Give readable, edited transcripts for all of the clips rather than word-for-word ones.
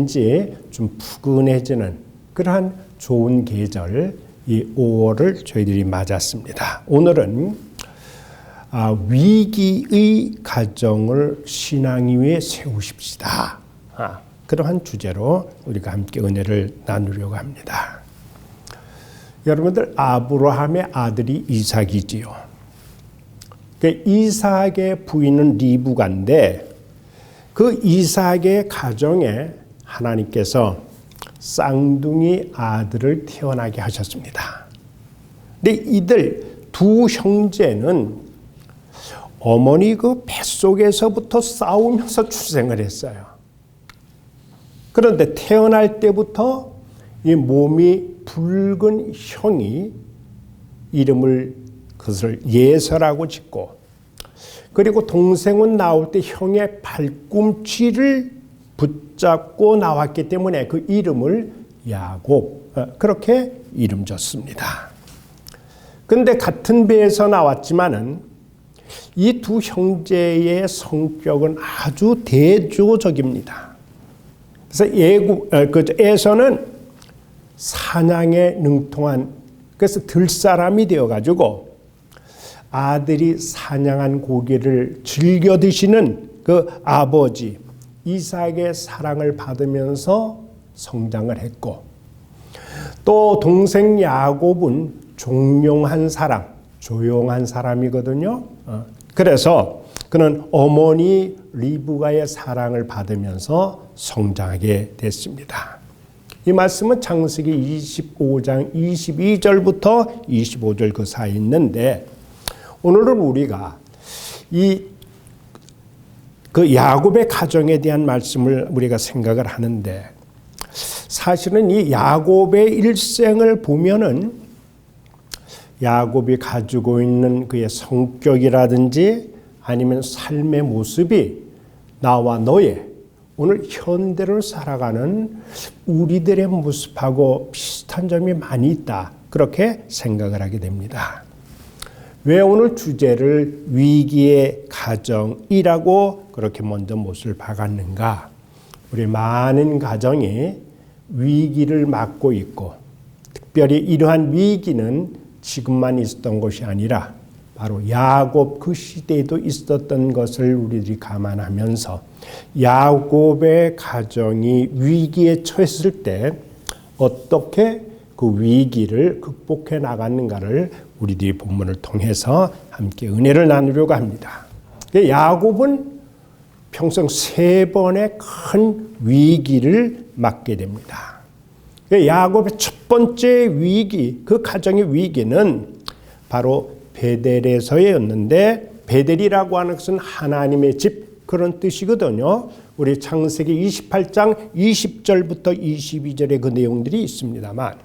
이제 좀 푸근해지는 그러한 좋은 계절, 이 5월을 저희들이 맞았습니다. 오늘은 위기의 가정을 신앙 위에 세우십시다. 그러한 주제로 우리가 함께 은혜를 나누려고 합니다. 여러분들, 아브라함의 아들이 이삭이지요. 이삭의 부인은 리브가인데 그 이삭의 가정에 하나님께서 쌍둥이 아들을 태어나게 하셨습니다. 근데 이들 두 형제는 어머니 그 뱃속에서부터 싸우면서 출생을 했어요. 그런데 태어날 때부터 이 몸이 붉은 형이 이름을 그것을 예서라고 짓고, 그리고 동생은 나올 때 형의 발꿈치를 붙잡고 나왔기 때문에 그 이름을 야곱, 그렇게 이름 졌습니다. 그런데 같은 배에서 나왔지만은 이 두 형제의 성격은 아주 대조적입니다. 그래서 에서는 사냥에 능통한, 그래서 들사람이 되어가지고 아들이 사냥한 고기를 즐겨 드시는 그 아버지 이삭의 사랑을 받으면서 성장을 했고, 또 동생 야곱은 종용한 사람, 조용한 사람이거든요. 그래서 그는 어머니 리브가의 사랑을 받으면서 성장하게 됐습니다. 이 말씀은 창세기 25장 22절부터 25절 그 사이에 있는데, 오늘은 우리가 그 야곱의 가정에 대한 말씀을 우리가 생각을 하는데, 사실은 이 야곱의 일생을 보면은 야곱이 가지고 있는 그의 성격이라든지 아니면 삶의 모습이 나와 너의 오늘 현대를 살아가는 우리들의 모습하고 비슷한 점이 많이 있다, 그렇게 생각을 하게 됩니다. 왜 오늘 주제를 위기의 가정이라고 그렇게 먼저 못을 박았는가? 우리 많은 가정이 위기를 맞고 있고, 특별히 이러한 위기는 지금만 있었던 것이 아니라 바로 야곱 그 시대에도 있었던 것을 우리들이 감안하면서 야곱의 가정이 위기에 처했을 때 어떻게 그 위기를 극복해 나갔는가를 우리들이 본문을 통해서 함께 은혜를 나누려고 합니다. 야곱은 평생 3번의 큰 위기를 맞게 됩니다. 야곱의 첫 번째 위기, 그 가정의 위기는 바로 베델에서였는데, 베델이라고 하는 것은 하나님의 집, 그런 뜻이거든요. 우리 창세기 28장 20절부터 22절의 그 내용들이 있습니다만,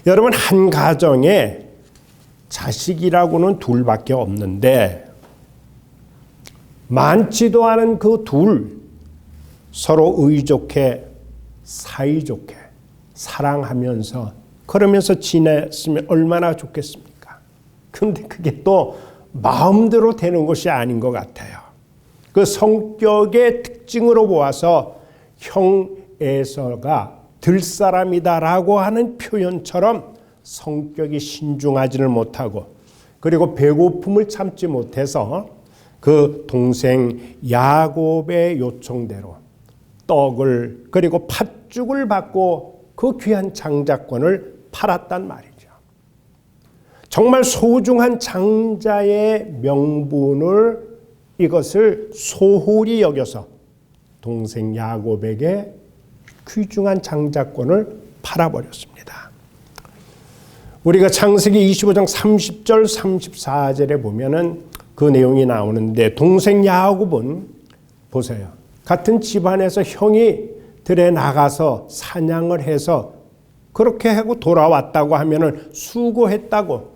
여러분, 한 가정에 자식이라고는 둘밖에 없는데 많지도 않은 그 둘 서로 의좋게 사이좋게 사랑하면서 그러면서 지냈으면 얼마나 좋겠습니까? 근데 그게 또 마음대로 되는 것이 아닌 것 같아요. 그 성격의 특징으로 보아서 형 에서가 들사람이다라고 하는 표현처럼 성격이 신중하지를 못하고, 그리고 배고픔을 참지 못해서 그 동생 야곱의 요청대로 떡을 그리고 팥죽을 받고 그 귀한 장자권을 팔았단 말이죠. 정말 소중한 장자의 명분을, 이것을 소홀히 여겨서 동생 야곱에게 귀중한 장자권을 팔아버렸습니다. 우리가 창세기 25장 30절 34절에 보면은 그 내용이 나오는데, 동생 야곱은 보세요. 같은 집안에서 형이 들에 나가서 사냥을 해서 그렇게 하고 돌아왔다고 하면은 수고했다고,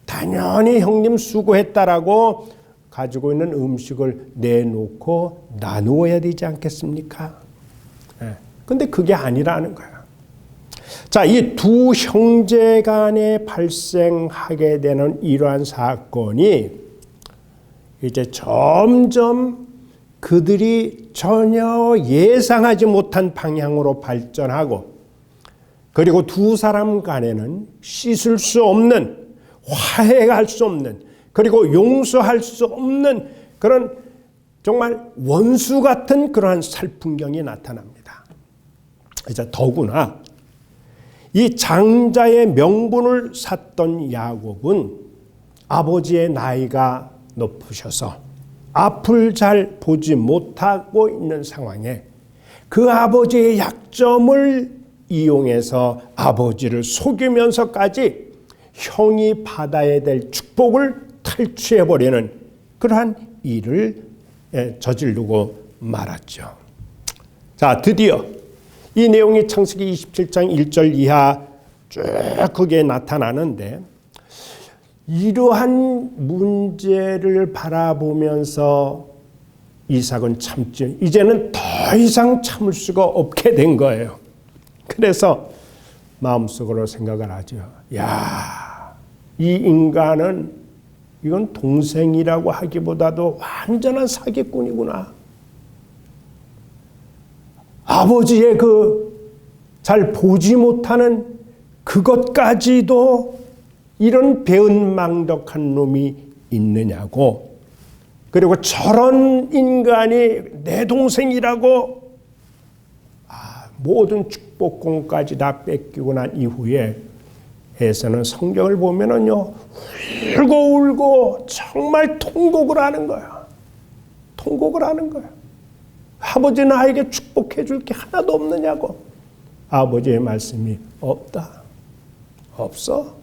당연히 형님 수고했다라고 가지고 있는 음식을 내놓고 나누어야 되지 않겠습니까? 근데 그게 아니라는 거야. 자, 이 두 형제 간에 발생하게 되는 이러한 사건이 이제 점점 그들이 전혀 예상하지 못한 방향으로 발전하고, 그리고 두 사람 간에는 씻을 수 없는, 화해할 수 없는, 그리고 용서할 수 없는 그런 정말 원수 같은 그러한 살풍경이 나타납니다. 이제 더구나 이 장자의 명분을 샀던 야곱은 아버지의 나이가 높으셔서 앞을 잘 보지 못하고 있는 상황에 그 아버지의 약점을 이용해서 아버지를 속이면서까지 형이 받아야 될 축복을 탈취해버리는 그러한 일을 저지르고 말았죠. 자, 드디어 이 내용이 창세기 27장 1절 이하 쭉 크게 나타나는데, 이러한 문제를 바라보면서 이삭은 참지, 이제는 더 이상 참을 수가 없게 된 거예요. 그래서 마음속으로 생각을 하죠. 야, 이 인간은 이건 동생이라고 하기보다도 완전한 사기꾼이구나. 아버지의 그 잘 보지 못하는 그것까지도 이런 배은망덕한 놈이 있느냐고. 그리고 저런 인간이 내 동생이라고 모든 축복권까지 다 뺏기고 난 이후에 에서는 성경을 보면은요, 울고 정말 통곡을 하는 거야. 통곡을 하는 거야. 아버지 나에게 축복해 줄 게 하나도 없느냐고. 아버지의 말씀이 없다. 없어.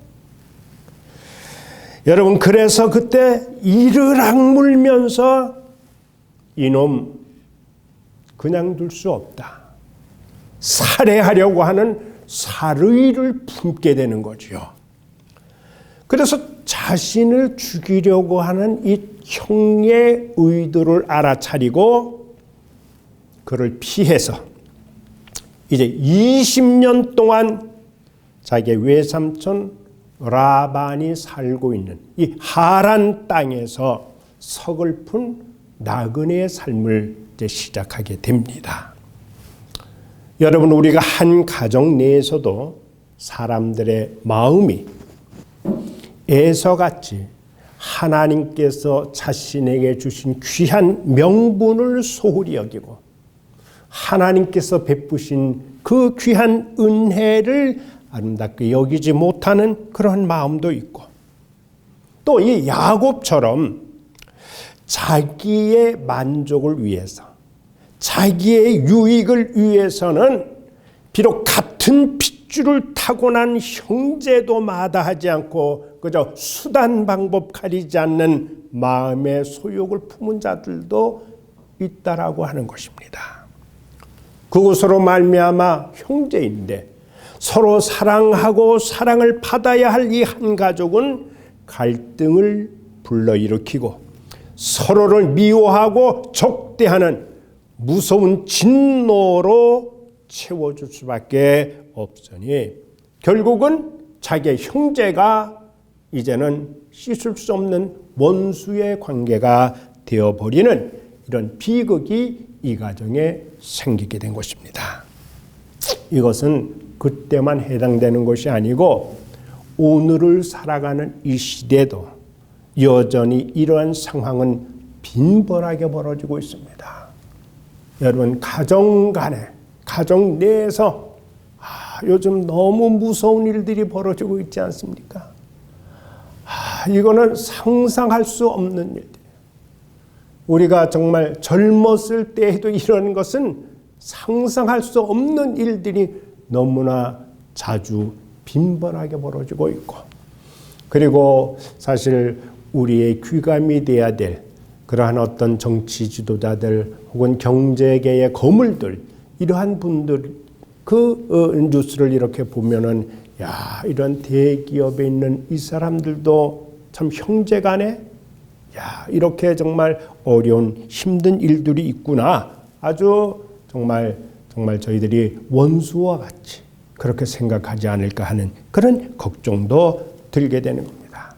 여러분, 그래서 그때 이를 악물면서 이놈 그냥 둘 수 없다. 살해하려고 하는 살의를 품게 되는 거죠. 그래서 자신을 죽이려고 하는 이 형의 의도를 알아차리고 그를 피해서 이제 20년 동안 자기의 외삼촌 라반이 살고 있는 이 하란 땅에서 서글픈 나그네의 삶을 이제 시작하게 됩니다. 여러분, 우리가 한 가정 내에서도 사람들의 마음이 에서같이 하나님께서 자신에게 주신 귀한 명분을 소홀히 여기고 하나님께서 베푸신 그 귀한 은혜를 아름답게 여기지 못하는 그런 마음도 있고, 또 이 야곱처럼 자기의 만족을 위해서, 자기의 유익을 위해서는 비록 같은 핏줄을 타고난 형제도 마다하지 않고 그저 수단 방법 가리지 않는 마음의 소욕을 품은 자들도 있다라고 하는 것입니다. 그것으로 말미암아 형제인데 서로 사랑하고 사랑을 받아야 할 이 한 가족은 갈등을 불러일으키고 서로를 미워하고 적대하는 무서운 진노로 채워줄 수밖에 없으니 결국은 자기의 형제가 이제는 씻을 수 없는 원수의 관계가 되어버리는 이런 비극이 이 가정에 생기게 된 것입니다. 이것은 그때만 해당되는 것이 아니고 오늘을 살아가는 이 시대도 여전히 이러한 상황은 빈번하게 벌어지고 있습니다. 여러분, 가정 간에, 가정 내에서 요즘 너무 무서운 일들이 벌어지고 있지 않습니까? 이거는 상상할 수 없는 일들이에요. 우리가 정말 젊었을 때에도 이런 것은 상상할 수 없는 일들이 너무나 자주 빈번하게 벌어지고 있고, 그리고 사실 우리의 귀감이 돼야 될 그러한 어떤 정치 지도자들 혹은 경제계의 거물들, 이러한 분들 그 뉴스를 이렇게 보면은 야, 이런 대기업에 있는 이 사람들도 참 형제간에 야, 이렇게 정말 어려운 힘든 일들이 있구나. 아주 정말 저희들이 원수와 같이 그렇게 생각하지 않을까 하는 그런 걱정도 들게 되는 겁니다.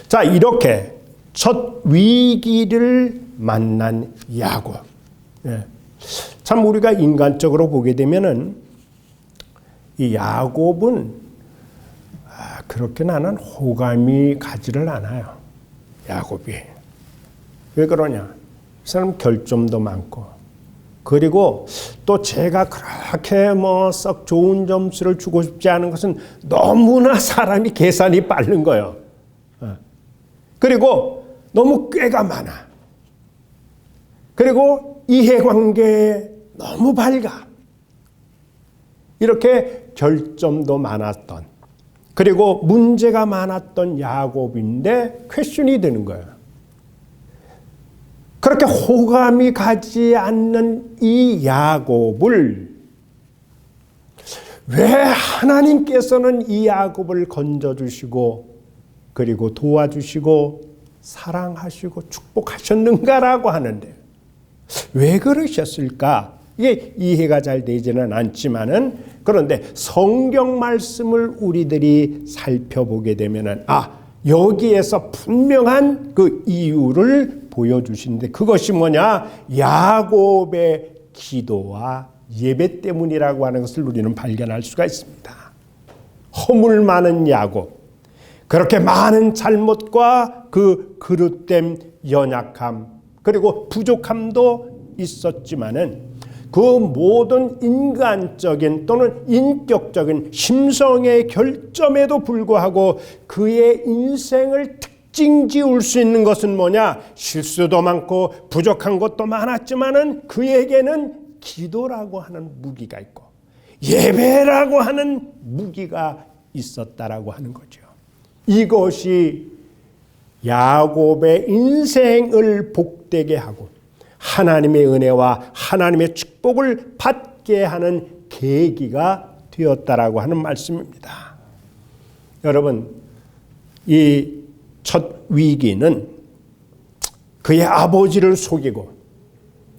자, 이렇게 첫 위기를 만난 야곱. 예. 참 우리가 인간적으로 보게 되면은 이 야곱은 그렇게 나는 호감이 가지를 않아요. 야곱이. 왜 그러냐? 이 사람 결점도 많고, 그리고 또 제가 그렇게 썩 좋은 점수를 주고 싶지 않은 것은 너무나 사람이 계산이 빠른 거예요. 그리고 너무 꾀가 많아. 그리고 이해관계에 너무 밝아. 이렇게 결점도 많았던, 그리고 문제가 많았던 야곱인데 퀘션이 되는 거예요. 그렇게 호감이 가지 않는 이 야곱을 왜 하나님께서는 이 야곱을 건져주시고 그리고 도와주시고 사랑하시고 축복하셨는가라고 하는데, 왜 그러셨을까? 이게 이해가 잘 되지는 않지만은, 그런데 성경 말씀을 우리들이 살펴보게 되면은 여기에서 분명한 그 이유를 보여주시는데, 그것이 뭐냐? 야곱의 기도와 예배 때문이라고 하는 것을 우리는 발견할 수가 있습니다. 허물 많은 야곱, 그렇게 많은 잘못과 그 그릇된 연약함, 그리고 부족함도 있었지만은 그 모든 인간적인 또는 인격적인 심성의 결점에도 불구하고 그의 인생을 특징 지을 수 있는 것은 뭐냐? 실수도 많고 부족한 것도 많았지만은 그에게는 기도라고 하는 무기가 있고 예배라고 하는 무기가 있었다라고 하는 거죠. 이것이 야곱의 인생을 복되게 하고 하나님의 은혜와 하나님의 축복을 받게 하는 계기가 되었다라고 하는 말씀입니다. 여러분, 이 첫 위기는 그의 아버지를 속이고,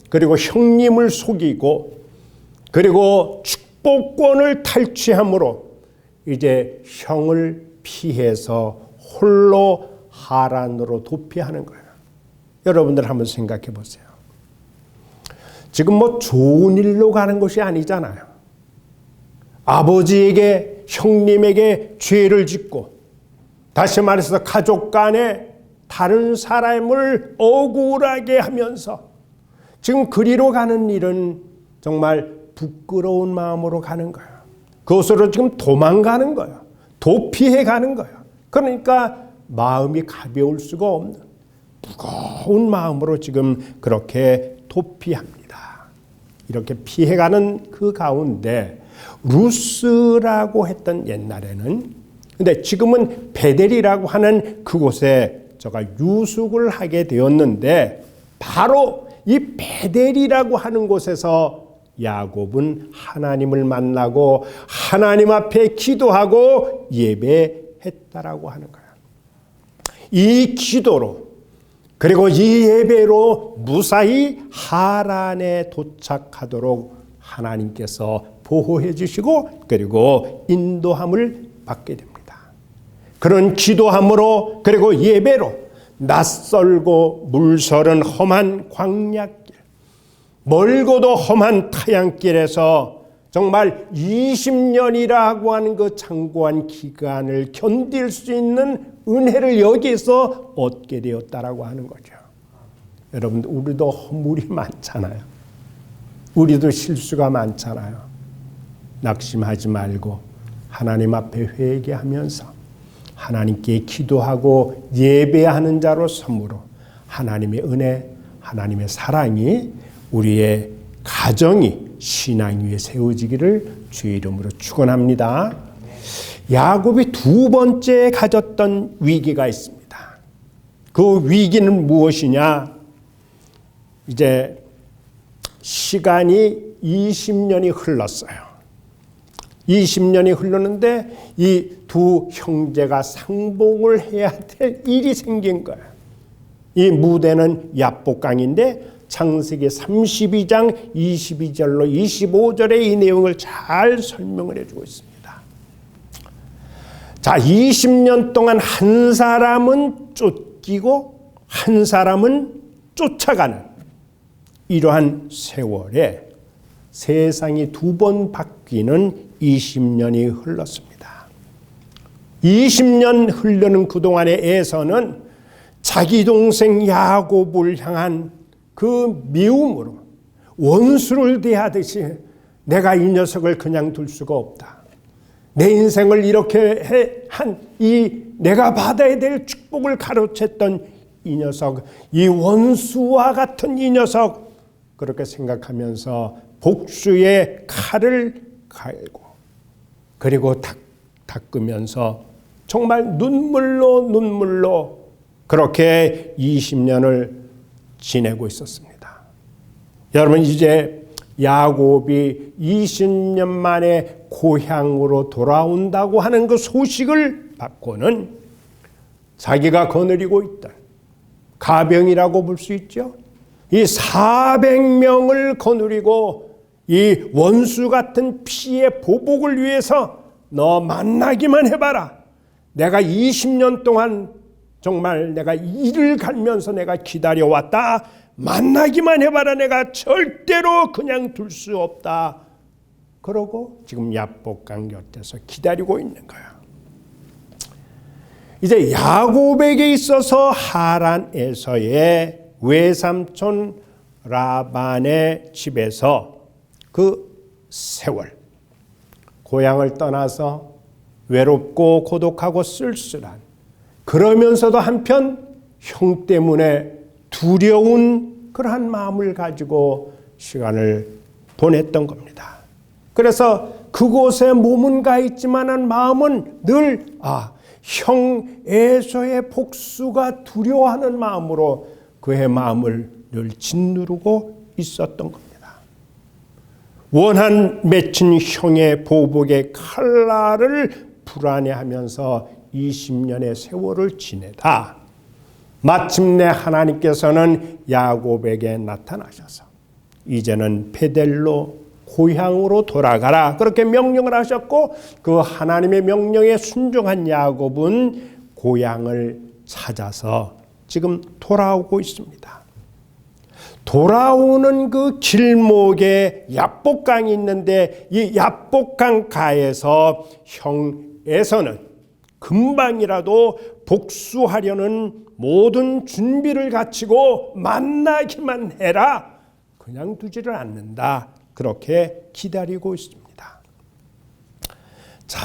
그리고 형님을 속이고, 그리고 축복권을 탈취함으로 이제 형을 피해서 홀로 하란으로 도피하는 거예요. 여러분들 한번 생각해 보세요. 지금 좋은 일로 가는 것이 아니잖아요. 아버지에게, 형님에게 죄를 짓고, 다시 말해서 가족 간에 다른 사람을 억울하게 하면서 지금 그리로 가는 일은 정말 부끄러운 마음으로 가는 거예요. 그것으로 지금 도망가는 거예요. 도피해 가는 거예요. 그러니까 마음이 가벼울 수가 없는 무거운 마음으로 지금 그렇게 도피합니다. 이렇게 피해가는 그 가운데 루스라고 했던 옛날에는, 근데 지금은 베델이라고 하는 그곳에 저가 유숙을 하게 되었는데, 바로 이 베델이라고 하는 곳에서 야곱은 하나님을 만나고 하나님 앞에 기도하고 예배했다라고 하는 거예요. 이 기도로, 그리고 이 예배로 무사히 하란에 도착하도록 하나님께서 보호해 주시고, 그리고 인도함을 받게 됩니다. 그런 기도함으로, 그리고 예배로 낯설고 물서른 험한 광야길, 멀고도 험한 타향길에서 정말 20년이라고 하는 그 장고한 기간을 견딜 수 있는 은혜를 여기에서 얻게 되었다라고 하는 거죠. 여러분, 우리도 허물이 많잖아요. 우리도 실수가 많잖아요. 낙심하지 말고 하나님 앞에 회개하면서 하나님께 기도하고 예배하는 자로 섬으로 하나님의 은혜, 하나님의 사랑이 우리의 가정이 신앙 위에 세워지기를 주의 이름으로 축원합니다. 야곱이 두 번째 가졌던 위기가 있습니다. 그 위기는 무엇이냐? 이제 시간이 20년이 흘렀어요. 20년이 흐르는데 이 두 형제가 상봉을 해야 될 일이 생긴 거예요. 이 무대는 야복강인데 창세기 32장 22절로 25절에 이 내용을 잘 설명을 해주고 있습니다. 자, 20년 동안 한 사람은 쫓기고 한 사람은 쫓아가는 이러한 세월에 세상이 두 번 바뀌는 20년이 흘렀습니다. 20년 흐르는 그동안의 에서는 자기 동생 야곱을 향한 그 미움으로 원수를 대하듯이 내가 이 녀석을 그냥 둘 수가 없다. 내 인생을 이렇게 한 이 내가 받아야 될 축복을 가로챘던 이 녀석, 이 원수와 같은 이 녀석, 그렇게 생각하면서 복수의 칼을 갈고 그리고 닦으면서 정말 눈물로 그렇게 20년을 지내고 있었습니다. 여러분, 이제 야곱이 20년 만에 고향으로 돌아온다고 하는 그 소식을 받고는 자기가 거느리고 있던 가병이라고 볼 수 있죠. 이 400명을 거느리고 이 원수 같은 피의 보복을 위해서 너 만나기만 해봐라. 내가 20년 동안 정말 내가 이를 갈면서 내가 기다려왔다. 만나기만 해봐라. 내가 절대로 그냥 둘 수 없다. 그러고 지금 야복강 곁에서 기다리고 있는 거야. 이제 야곱에게 있어서 하란에서의 외삼촌 라반의 집에서 그 세월, 고향을 떠나서 외롭고 고독하고 쓸쓸한, 그러면서도 한편 형 때문에 두려운 그러한 마음을 가지고 시간을 보냈던 겁니다. 그래서 그곳에 몸은 가 있지만 마음은 늘 형 에서의 복수가 두려워하는 마음으로 그의 마음을 늘 짓누르고 있었던 겁니다. 원한 맺힌 형의 보복의 칼날을 불안해하면서 20년의 세월을 지내다 마침내 하나님께서는 야곱에게 나타나셔서 이제는 베델로 고향으로 돌아가라 그렇게 명령을 하셨고, 그 하나님의 명령에 순종한 야곱은 고향을 찾아서 지금 돌아오고 있습니다. 돌아오는 그 길목에 야복강이 있는데 이 야복강 가에서 형 에서는 금방이라도 복수하려는 모든 준비를 갖추고 만나기만 해라, 그냥 두지를 않는다, 그렇게 기다리고 있습니다. 자,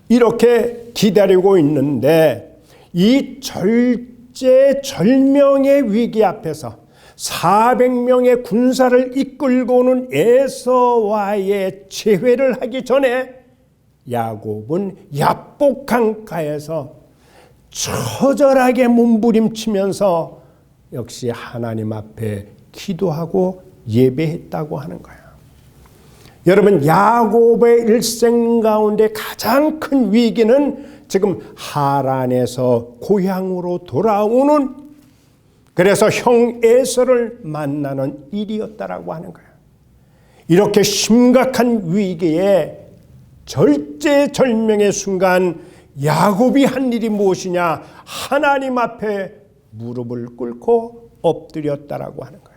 이렇게 기다리고 있는데 이 절제절명의 위기 앞에서 400명의 군사를 이끌고 오는 에서와의 재회를 하기 전에 야곱은 야복강가에서 처절하게 몸부림치면서 역시 하나님 앞에 기도하고 예배했다고 하는 거예요. 여러분, 야곱의 일생 가운데 가장 큰 위기는 지금 하란에서 고향으로 돌아오는, 그래서 형 에서를 만나는 일이었다라고 하는 거예요. 이렇게 심각한 위기에 절제절명의 순간 야곱이 한 일이 무엇이냐? 하나님 앞에 무릎을 꿇고 엎드렸다라고 하는 거예요.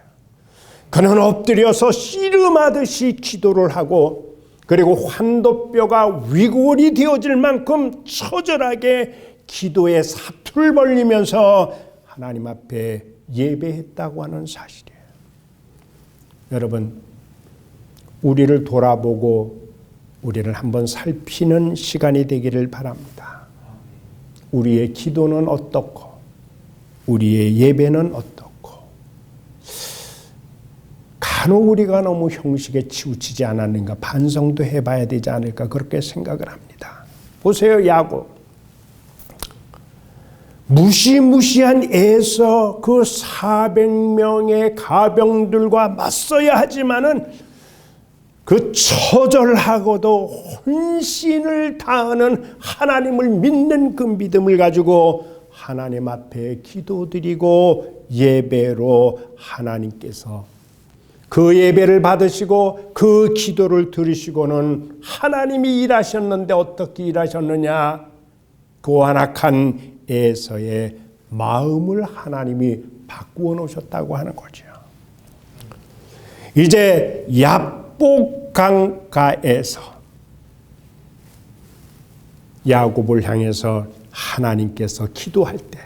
그는 엎드려서 씨름하듯이 기도를 하고, 그리고 환도뼈가 위골이 되어질 만큼 처절하게 기도의 사투를 벌리면서 하나님 앞에 예배했다고 하는 사실이에요. 여러분, 우리를 돌아보고 우리를 한번 살피는 시간이 되기를 바랍니다. 우리의 기도는 어떻고 우리의 예배는 어떻고, 간혹 우리가 너무 형식에 치우치지 않았는가 반성도 해봐야 되지 않을까, 그렇게 생각을 합니다. 보세요, 야곱. 무시무시한 에서 그 400명의 가병들과 맞서야 하지만은 그 처절하고도 혼신을 다하는 하나님을 믿는 그 믿음을 가지고 하나님 앞에 기도드리고 예배로 하나님께서 그 예배를 받으시고 그 기도를 들으시고는 하나님이 일하셨는데 어떻게 일하셨느냐? 그 완악한 에서의 마음을 하나님이 바꾸어 놓으셨다고 하는 거죠. 이제 야복 강가에서 야곱을 향해서 하나님께서 기도할 때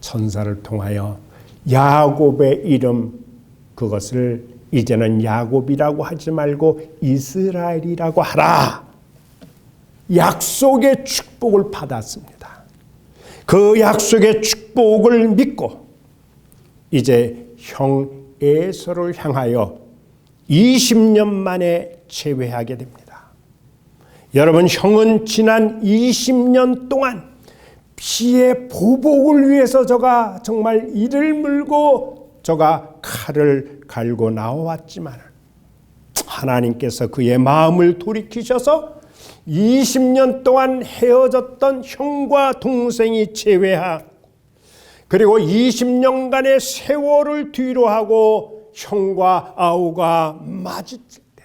천사를 통하여 야곱의 이름, 그것을 이제는 야곱이라고 하지 말고 이스라엘이라고 하라. 약속의 축복을 받았습니다. 그 약속의 축복을 믿고 이제 형 에서를 향하여 20년 만에 재회하게 됩니다. 여러분, 형은 지난 20년 동안 피의 보복을 위해서 저가 정말 이를 물고 저가 칼을 갈고 나와왔지만 하나님께서 그의 마음을 돌이키셔서 20년 동안 헤어졌던 형과 동생이 재회하고, 그리고 20년간의 세월을 뒤로하고 형과 아우가 마주칠 때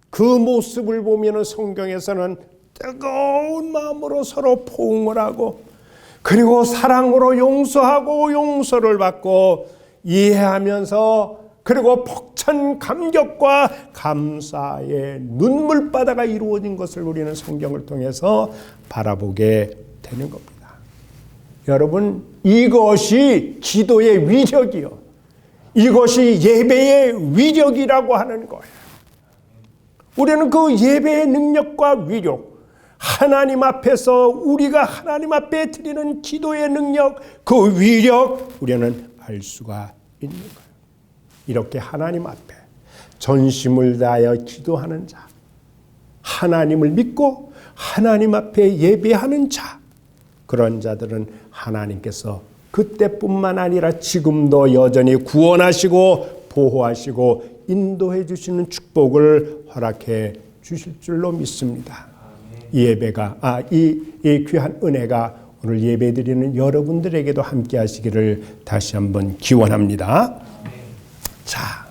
그 모습을 보면 성경에서는 뜨거운 마음으로 서로 포옹을 하고, 그리고 사랑으로 용서하고 용서를 받고 이해하면서, 그리고 벅찬 감격과 감사의 눈물바다가 이루어진 것을 우리는 성경을 통해서 바라보게 되는 겁니다. 여러분, 이것이 기도의 위력이요, 이것이 예배의 위력이라고 하는 거예요. 우리는 그 예배의 능력과 위력, 하나님 앞에서 우리가 하나님 앞에 드리는 기도의 능력, 그 위력, 우리는 알 수가 있는 거예요. 이렇게 하나님 앞에 전심을 다하여 기도하는 자, 하나님을 믿고 하나님 앞에 예배하는 자, 그런 자들은 하나님께서 그때뿐만 아니라 지금도 여전히 구원하시고 보호하시고 인도해 주시는 축복을 허락해 주실 줄로 믿습니다. 이 예배가 이 귀한 은혜가 오늘 예배드리는 여러분들에게도 함께 하시기를 다시 한번 기원합니다. 자,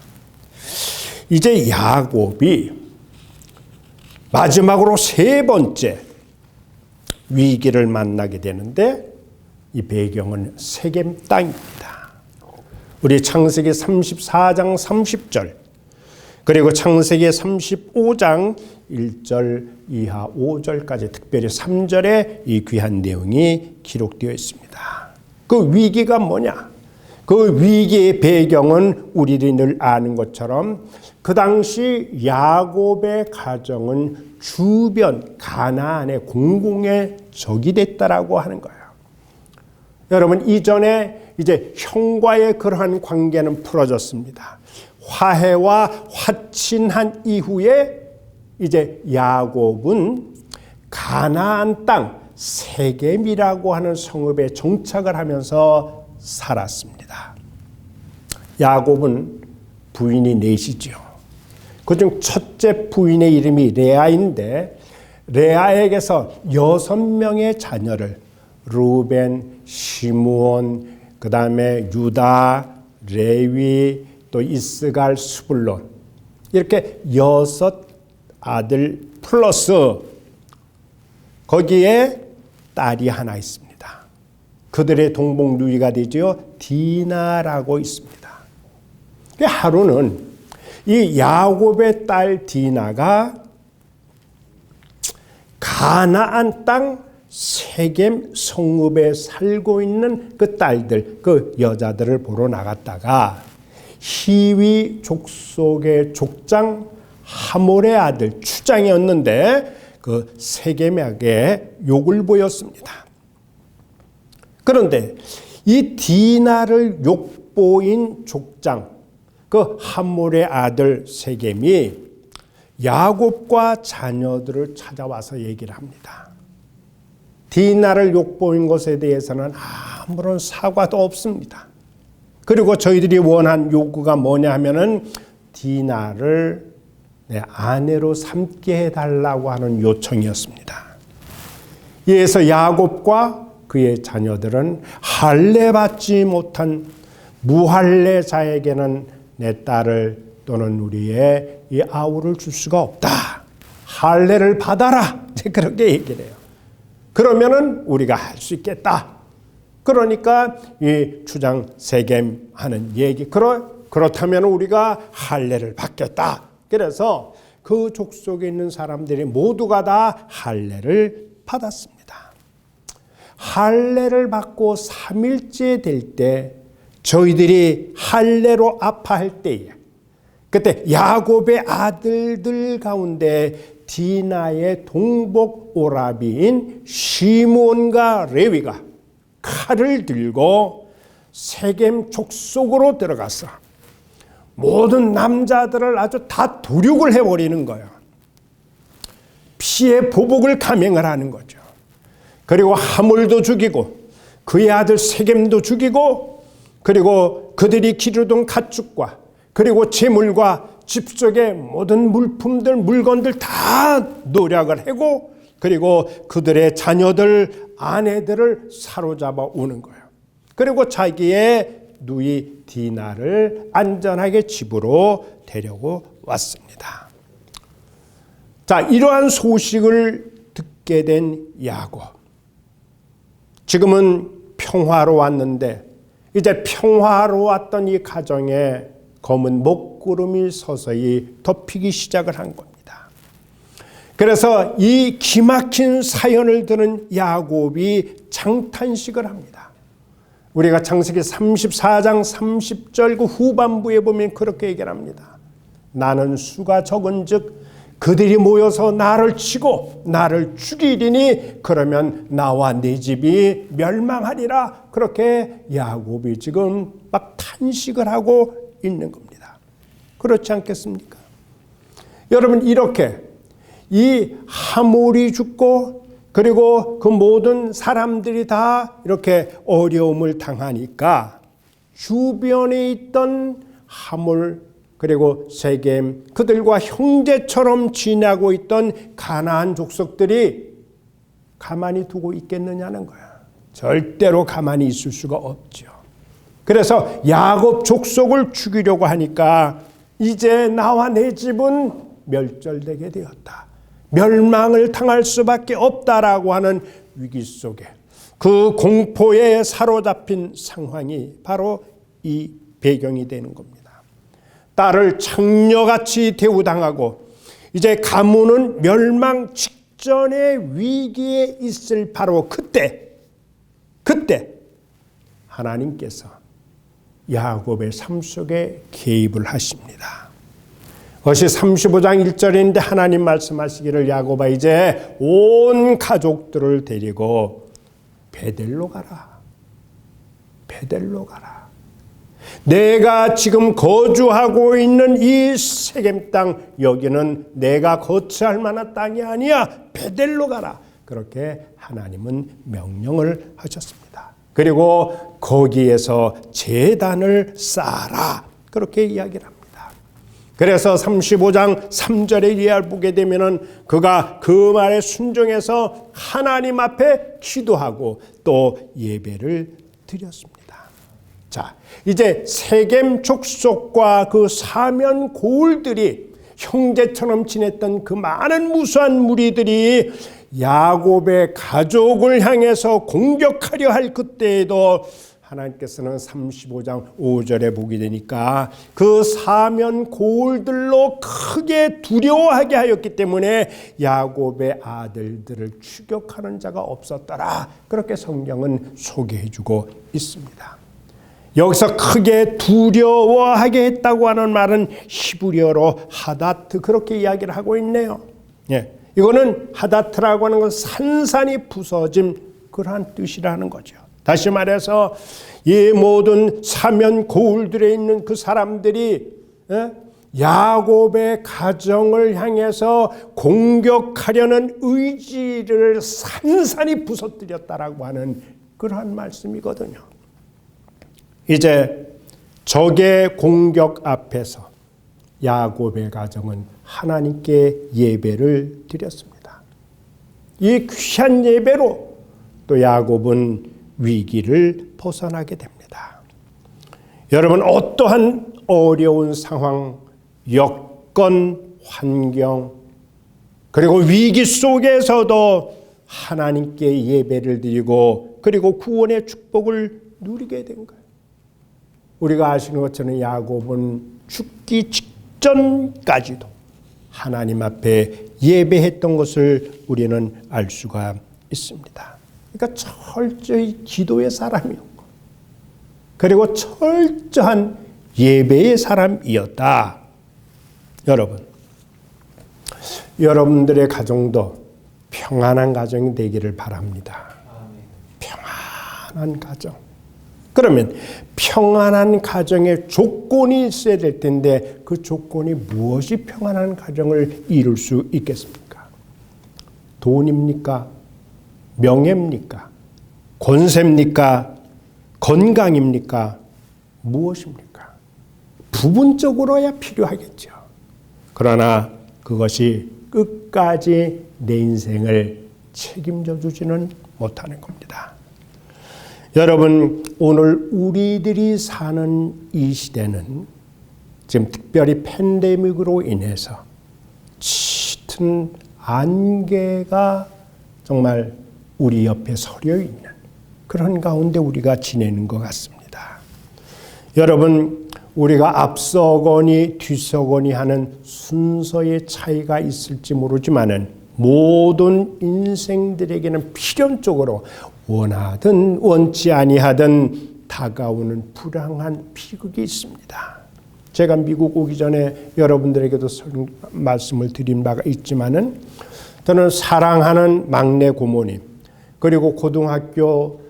이제 야곱이 마지막으로 세 번째 위기를 만나게 되는데, 이 배경은 세겜 땅입니다. 우리 창세기 34장 30절, 그리고 창세기 35장 1절 이하 5절까지, 특별히 3절에 이 귀한 내용이 기록되어 있습니다. 그 위기가 뭐냐? 그 위기의 배경은 우리들이 늘 아는 것처럼 그 당시 야곱의 가정은 주변 가나안의 공공의 적이 됐다라고 하는 거예요. 여러분, 이전에 이제 형과의 그러한 관계는 풀어졌습니다. 화해와 화친한 이후에 이제 야곱은 가나안 땅 세겜이라고 하는 성읍에 정착을 하면서 살았습니다. 야곱은 부인이 넷이죠. 그중 첫째 부인의 이름이 레아인데, 레아에게서 6명의 자녀를 루벤, 시므온, 그 다음에 유다, 레위, 또 이스갈, 스불론, 이렇게 6 아들 플러스 거기에 딸이 하나 있습니다. 그들의 동복 누이가 되죠. 디나라고 있습니다. 하루는 이 야곱의 딸 디나가 가나안 땅 세겜 성읍에 살고 있는 그 딸들, 그 여자들을 보러 나갔다가 히위 족속의 족장 하몰의 아들 추장이었는데 그 세겜에게 욕을 보였습니다. 그런데 이 디나를 욕보인 족장, 그 하몰의 아들 세겜이 야곱과 자녀들을 찾아와서 얘기를 합니다. 디나를 욕보인 것에 대해서는 아무런 사과도 없습니다. 그리고 저희들이 원한 요구가 뭐냐 하면은 디나를 내 아내로 삼게 해달라고 하는 요청이었습니다. 이에서 야곱과 그의 자녀들은 할례받지 못한 무할례자에게는 내 딸을 또는 우리의 이 아우를 줄 수가 없다. 할례를 받아라. 그렇게 얘기를 해요. 그러면은 우리가 할 수 있겠다. 그러니까 이 주장 세겜 하는 얘기. 그렇다면 우리가 할례를 받겠다. 그래서 그 족속에 있는 사람들이 모두가 다 할례를 받았습니다. 할례를 받고 3일째 될 때 저희들이 할례로 아파할 때에 그때 야곱의 아들들 가운데 디나의 동복 오라비인 시므온과 레위가 칼을 들고 세겜 족속으로 들어가서 모든 남자들을 아주 다 도륙을 해버리는 거예요. 피의 보복을 감행을 하는 거죠. 그리고 하몰도 죽이고 그의 아들 세겜도 죽이고 그리고 그들이 기르던 가축과 그리고 재물과 집 속의 모든 물품들 물건들 다 노략을 하고 그리고 그들의 자녀들 아내들을 사로잡아 오는 거예요. 그리고 자기의 누이 디나를 안전하게 집으로 데려고 왔습니다. 자, 이러한 소식을 듣게 된 야곱. 지금은 평화로웠는데 이제 평화로웠던 이 가정에 검은 먹구름이 서서히 덮이기 시작을 한 겁니다. 그래서 이 기막힌 사연을 들은 야곱이 장탄식을 합니다. 우리가 창세기 34장 30절 그 후반부에 보면 그렇게 얘기를 합니다. 나는 수가 적은즉 그들이 모여서 나를 치고 나를 죽이리니 그러면 나와 네 집이 멸망하리라. 그렇게 야곱이 지금 막 탄식을 하고 있는 겁니다. 그렇지 않겠습니까? 여러분, 이렇게 이 하몰이 죽고 그리고 그 모든 사람들이 다 이렇게 어려움을 당하니까 주변에 있던 하몰 그리고 세겜 그들과 형제처럼 지내고 있던 가나안 족속들이 가만히 두고 있겠느냐는 거야. 절대로 가만히 있을 수가 없죠. 그래서 야곱 족속을 죽이려고 하니까 이제 나와 내 집은 멸절되게 되었다. 멸망을 당할 수밖에 없다라고 하는 위기 속에 그 공포에 사로잡힌 상황이 바로 이 배경이 되는 겁니다. 딸을 창녀같이 대우당하고 이제 가문은 멸망 직전의 위기에 있을 바로 그때 하나님께서 야곱의 삶 속에 개입을 하십니다. 그것이 35장 1절인데 하나님 말씀하시기를 야곱아 이제 온 가족들을 데리고 베델로 가라. 베델로 가라. 내가 지금 거주하고 있는 이 세겜 땅 여기는 내가 거처할 만한 땅이 아니야. 베델로 가라. 그렇게 하나님은 명령을 하셨습니다. 그리고 거기에서 제단을 쌓아라. 그렇게 이야기를 합니다. 그래서 35장 3절의 이하를 보게 되면은 그가 그 말에 순종해서 하나님 앞에 기도하고 또 예배를 드렸습니다. 자, 이제 세겜 족속과 그 사면 고울들이 형제처럼 지냈던 그 많은 무수한 무리들이 야곱의 가족을 향해서 공격하려 할 그때에도 하나님께서는 35장 5절에 보게 되니까 그 사면 고울들로 크게 두려워하게 하였기 때문에 야곱의 아들들을 추격하는 자가 없었더라. 그렇게 성경은 소개해주고 있습니다. 여기서 크게 두려워하게 했다고 하는 말은 히브리어로 하다트 그렇게 이야기를 하고 있네요. 예, 이거는 하다트라고 하는 건 산산이 부서짐 그러한 뜻이라는 거죠. 다시 말해서 이 모든 사면 고울들에 있는 그 사람들이 야곱의 가정을 향해서 공격하려는 의지를 산산이 부서뜨렸다라고 하는 그러한 말씀이거든요. 이제 적의 공격 앞에서 야곱의 가정은 하나님께 예배를 드렸습니다. 이 귀한 예배로 또 야곱은 위기를 벗어나게 됩니다. 여러분, 어떠한 어려운 상황, 여건, 환경, 그리고 위기 속에서도 하나님께 예배를 드리고 그리고 구원의 축복을 누리게 된 거예요. 우리가 아시는 것처럼 야곱은 죽기 직전까지도 하나님 앞에 예배했던 것을 우리는 알 수가 있습니다. 그러니까 철저히 기도의 사람이었고 그리고 철저한 예배의 사람이었다. 여러분, 여러분들의 가정도 평안한 가정이 되기를 바랍니다. 평안한 가정. 그러면 평안한 가정의 조건이 있어야 될 텐데 그 조건이 무엇이 평안한 가정을 이룰 수 있겠습니까? 돈입니까? 명예입니까? 권세입니까? 건강입니까? 무엇입니까? 부분적으로야 필요하겠죠. 그러나 그것이 끝까지 내 인생을 책임져 주지는 못하는 겁니다. 여러분, 오늘 우리들이 사는 이 시대는 지금 특별히 팬데믹으로 인해서 짙은 안개가 정말 우리 옆에 서려 있는 그런 가운데 우리가 지내는 것 같습니다. 여러분, 우리가 앞서거니 뒤서거니 하는 순서의 차이가 있을지 모르지만은 모든 인생들에게는 필연적으로 원하든 원치 아니하든 다가오는 불행한 비극이 있습니다. 제가 미국 오기 전에 여러분들에게도 말씀을 드린 바가 있지만은 저는 사랑하는 막내 고모님 그리고 고등학교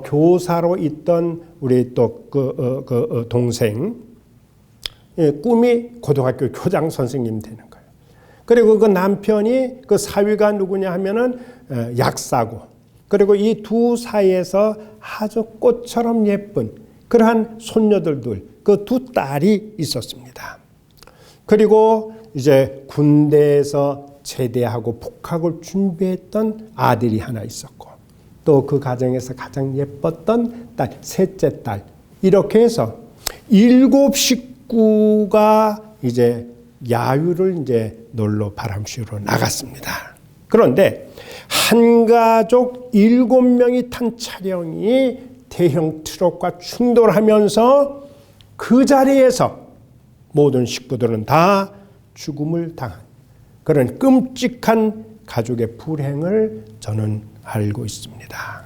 교사로 있던 우리 또 동생 꿈이 고등학교 교장 선생님 되는 거예요. 그리고 그 남편이 그 사위가 누구냐 하면은 약사고 그리고 이 두 사이에서 아주 꽃처럼 예쁜 그러한 손녀들 그 두 딸이 있었습니다. 그리고 이제 군대에서 제대하고 복학을 준비했던 아들이 하나 있었고 또 그 가정에서 가장 예뻤던 딸, 셋째 딸 이렇게 해서 7 식구가 이제 야유를 이제 놀러 바람쉬러 나갔습니다. 그런데 한 가족 7명이 탄 차량이 대형 트럭과 충돌하면서 그 자리에서 모든 식구들은 다 죽음을 당한 그런 끔찍한 가족의 불행을 저는 알고 있습니다.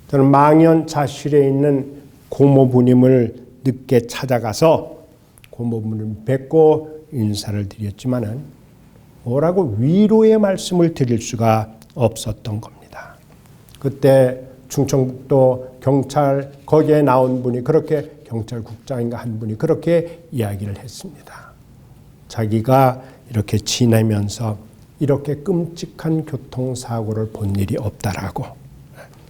저는 망연자실에 있는 고모부님을 늦게 찾아가서 고모부님 뵙고 인사를 드렸지만은 뭐라고 위로의 말씀을 드릴 수가 없었던 겁니다. 그때 충청북도 경찰 거기에 나온 분이 그렇게 경찰국장인가 한 분이 그렇게 이야기를 했습니다. 자기가 이렇게 지내면서 이렇게 끔찍한 교통사고를 본 일이 없다라고.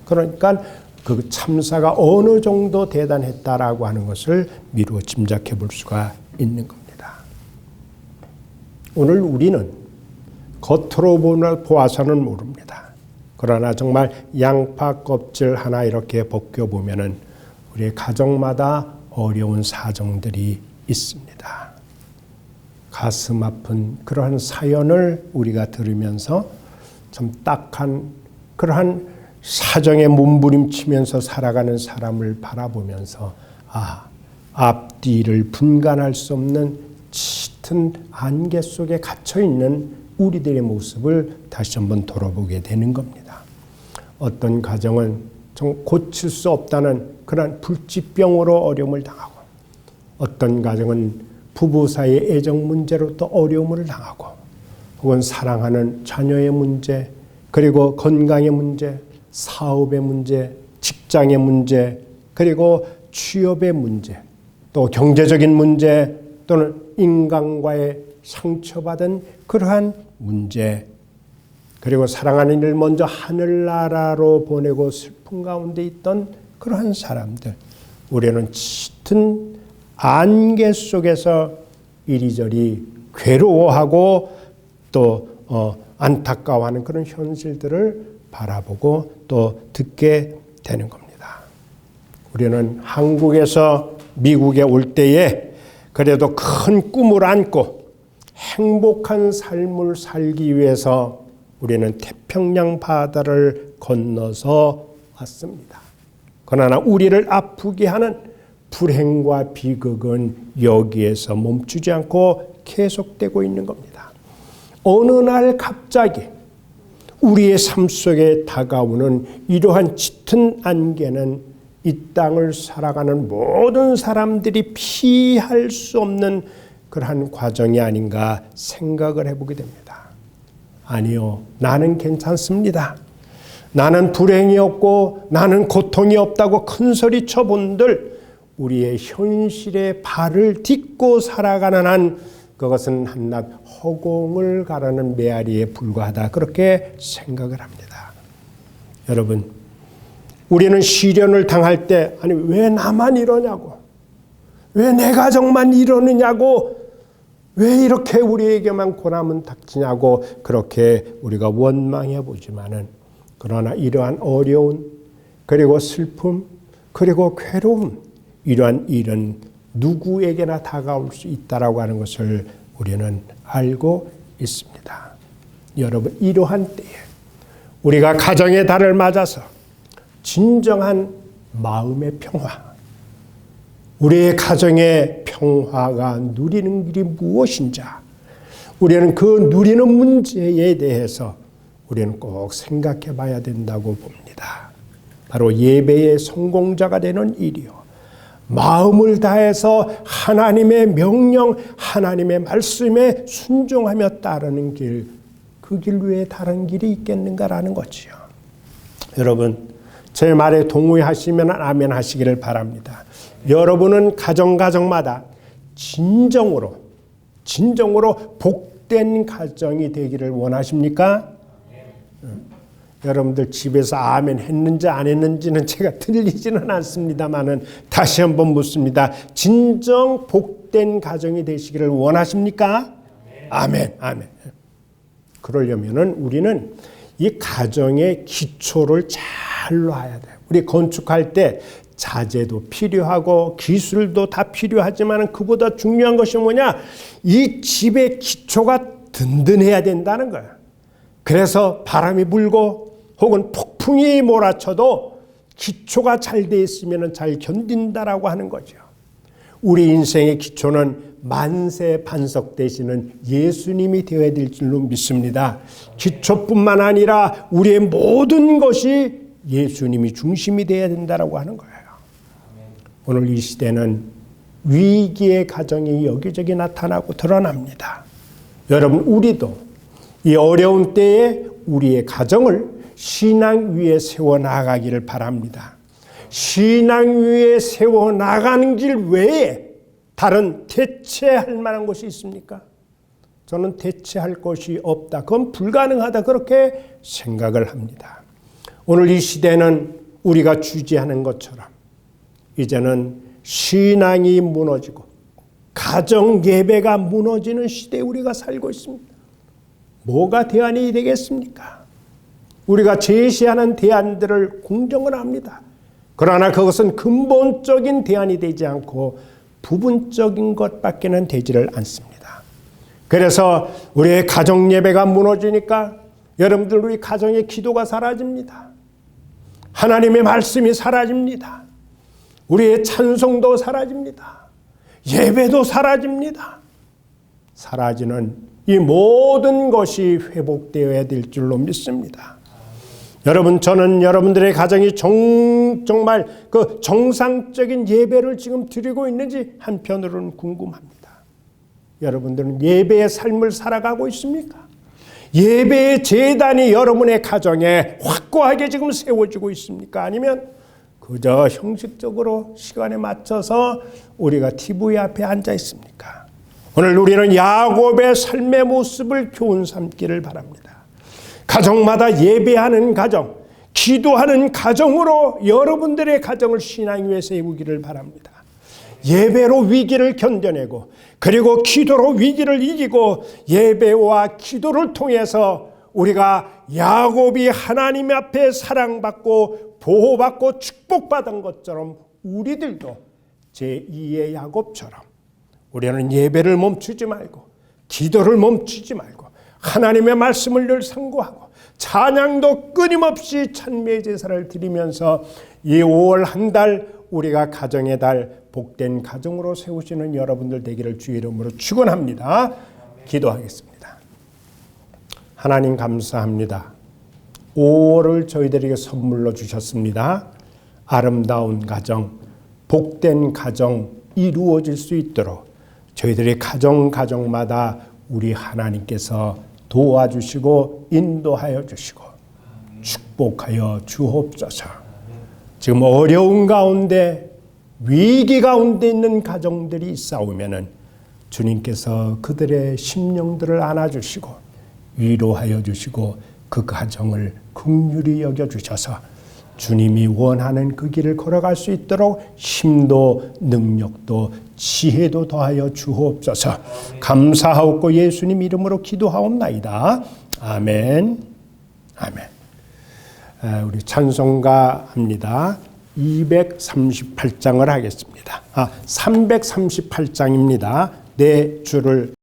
그러니까 그 참사가 어느 정도 대단했다라고 하는 것을 미루어 짐작해 볼 수가 있는 겁니다. 오늘 우리는 겉으로 보아서는 모릅니다. 그러나 정말 양파 껍질 하나 이렇게 벗겨보면은 우리 가정마다 어려운 사정들이 있습니다. 가슴 아픈 그러한 사연을 우리가 들으면서 참 딱한 그러한 사정에 몸부림치면서 살아가는 사람을 바라보면서 앞뒤를 분간할 수 없는 짙은 안개 속에 갇혀있는 우리들의 모습을 다시 한번 돌아보게 되는 겁니다. 어떤 가정은 좀 고칠 수 없다는 그런 불치병으로 어려움을 당하고 어떤 가정은 부부 사이의 애정 문제로 또 어려움을 당하고 혹은 사랑하는 자녀의 문제 그리고 건강의 문제 사업의 문제 직장의 문제 그리고 취업의 문제 또 경제적인 문제 또는 인간과의 상처받은 그러한 문제 그리고 사랑하는 이를 먼저 하늘나라로 보내고 슬픔 가운데 있던 그러한 사람들 우리는 짙은 안개 속에서 이리저리 괴로워하고 또 안타까워하는 그런 현실들을 바라보고 또 듣게 되는 겁니다. 우리는 한국에서 미국에 올 때에 그래도 큰 꿈을 안고 행복한 삶을 살기 위해서 우리는 태평양 바다를 건너서 왔습니다. 그러나 우리를 아프게 하는 불행과 비극은 여기에서 멈추지 않고 계속되고 있는 겁니다. 어느 날 갑자기 우리의 삶 속에 다가오는 이러한 짙은 안개는 이 땅을 살아가는 모든 사람들이 피할 수 없는 그러한 과정이 아닌가 생각을 해보게 됩니다. 아니요, 나는 괜찮습니다. 나는 불행이 없고 나는 고통이 없다고 큰소리 쳐본들 우리의 현실에 발을 딛고 살아가는 한 그것은 한낱 허공을 가르는 메아리에 불과하다, 그렇게 생각을 합니다. 여러분, 우리는 시련을 당할 때 아니 왜 나만 이러냐고, 왜 내 가정만 이러느냐고, 왜 이렇게 우리에게만 고난은 닥치냐고 그렇게 우리가 원망해 보지만은, 그러나 이러한 어려운 그리고 슬픔 그리고 괴로움, 이러한 일은 누구에게나 다가올 수 있다라고 하는 것을 우리는 알고 있습니다. 여러분, 이러한 때에 우리가 가정의 달을 맞아서 진정한 마음의 평화, 우리의 가정의 평화가 누리는 길이 무엇인지 우리는 그 누리는 문제에 대해서 우리는 꼭 생각해 봐야 된다고 봅니다. 바로 예배의 성공자가 되는 일이요, 마음을 다해서 하나님의 명령, 하나님의 말씀에 순종하며 따르는 길, 그 길 외에 다른 길이 있겠는가라는 거지요. 여러분, 제 말에 동의하시면 아멘 하시기를 바랍니다. 여러분은 가정마다 진정으로 복된 가정이 되기를 원하십니까? 여러분들 집에서 아멘 했는지 안 했는지는 제가 들리지는 않습니다만은 다시 한번 묻습니다. 진정 복된 가정이 되시기를 원하십니까? 아멘. 그러려면은 우리는 이 가정의 기초를 잘 놔야 돼요. 우리 건축할 때 자재도 필요하고 기술도 다 필요하지만 그보다 중요한 것이 뭐냐? 이 집의 기초가 든든해야 된다는 거예요. 그래서 바람이 불고 혹은 폭풍이 몰아쳐도 기초가 잘 돼 있으면 잘 견딘다라고 하는 거죠. 우리 인생의 기초는 만세 반석 되시는 예수님이 되어야 될 줄로 믿습니다. 기초뿐만 아니라 우리의 모든 것이 예수님이 중심이 되어야 된다라고 하는 거예요. 오늘 이 시대는 위기의 가정이 여기저기 나타나고 드러납니다. 여러분, 우리도 이 어려운 때에 우리의 가정을 신앙 위에 세워나가기를 바랍니다. 신앙 위에 세워나가는 길 외에 다른 대체할 만한 것이 있습니까? 저는 대체할 것이 없다, 그건 불가능하다, 그렇게 생각을 합니다. 오늘 이 시대는 우리가 주지하는 것처럼 이제는 신앙이 무너지고 가정 예배가 무너지는 시대에 우리가 살고 있습니다. 뭐가 대안이 되겠습니까? 우리가 제시하는 대안들을 공정을 합니다. 그러나 그것은 근본적인 대안이 되지 않고 부분적인 것밖에는 되지를 않습니다. 그래서 우리의 가정 예배가 무너지니까 여러분들 우리 가정의 기도가 사라집니다. 하나님의 말씀이 사라집니다. 우리의 찬송도 사라집니다. 예배도 사라집니다. 사라지는 이 모든 것이 회복되어야 될 줄로 믿습니다. 여러분, 저는 여러분들의 가정이 정말 그 정상적인 예배를 지금 드리고 있는지 한편으로는 궁금합니다. 여러분들은 예배의 삶을 살아가고 있습니까? 예배의 제단이 여러분의 가정에 확고하게 지금 세워지고 있습니까? 아니면 그저 형식적으로 시간에 맞춰서 우리가 TV 앞에 앉아 있습니까? 오늘 우리는 야곱의 삶의 모습을 교훈 삼기를 바랍니다. 가정마다 예배하는 가정, 기도하는 가정으로 여러분들의 가정을 신앙 위에 세우기를 바랍니다. 예배로 위기를 견뎌내고 그리고 기도로 위기를 이기고 예배와 기도를 통해서 우리가 야곱이 하나님 앞에 사랑받고 보호받고 축복받은 것처럼 우리들도 제2의 야곱처럼 우리는 예배를 멈추지 말고 기도를 멈추지 말고 하나님의 말씀을 늘 상고하고 찬양도 끊임없이 찬미의 제사를 드리면서 이 5월 한 달 우리가 가정의 달 복된 가정으로 세우시는 여러분들 되기를 주의 이름으로 축원합니다. 기도하겠습니다. 하나님 감사합니다. 5월을 저희들에게 선물로 주셨습니다. 아름다운 가정, 복된 가정 이루어질 수 있도록 저희들의 가정마다 우리 하나님께서 도와주시고 인도하여 주시고 축복하여 주옵소서. 지금 어려운 가운데 위기 가운데 있는 가정들이 싸우면은 주님께서 그들의 심령들을 안아주시고 위로하여 주시고 그 가정을 긍휼히 여겨주셔서 주님이 원하는 그 길을 걸어갈 수 있도록 힘도 능력도 지혜도 더하여 주옵소서. 감사하옵고 예수님 이름으로 기도하옵나이다. 아멘. 아멘. 우리 찬송가 합니다. 238장을 하겠습니다. 338장입니다. 내 주를